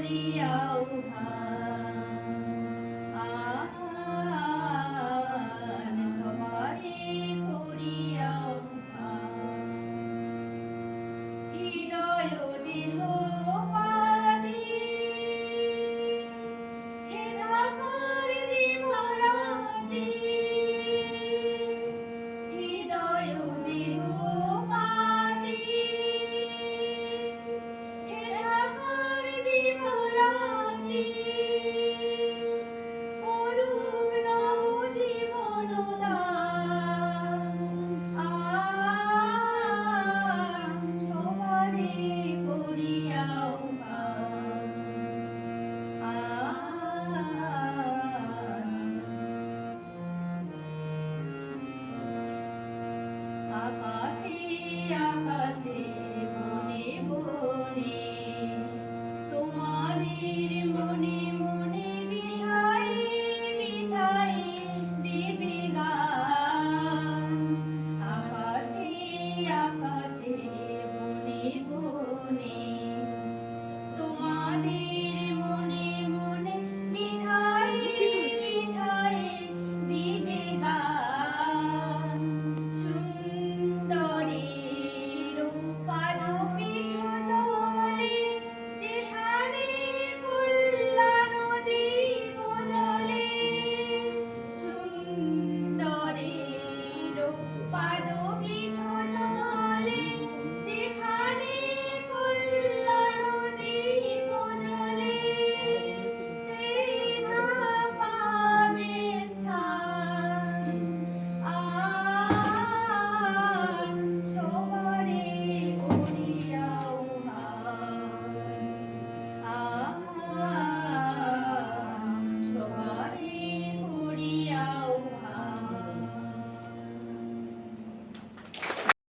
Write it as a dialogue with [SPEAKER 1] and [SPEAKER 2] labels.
[SPEAKER 1] করিয়াও ভান সবারে করিয়াও ভান হৃদয় দেহ পানি হে ঢাকার দিবারাতি হৃদয় দেহ পানি হে ঢাকার দিবারাতি করুক নব জীবন দান সবারে করিয়াও ভান আকাশে আকাশে বনে বনে তোমাদের মনে মনে বিছাই বিছাই দিবে গান আকাশে আকাশে বনে বনে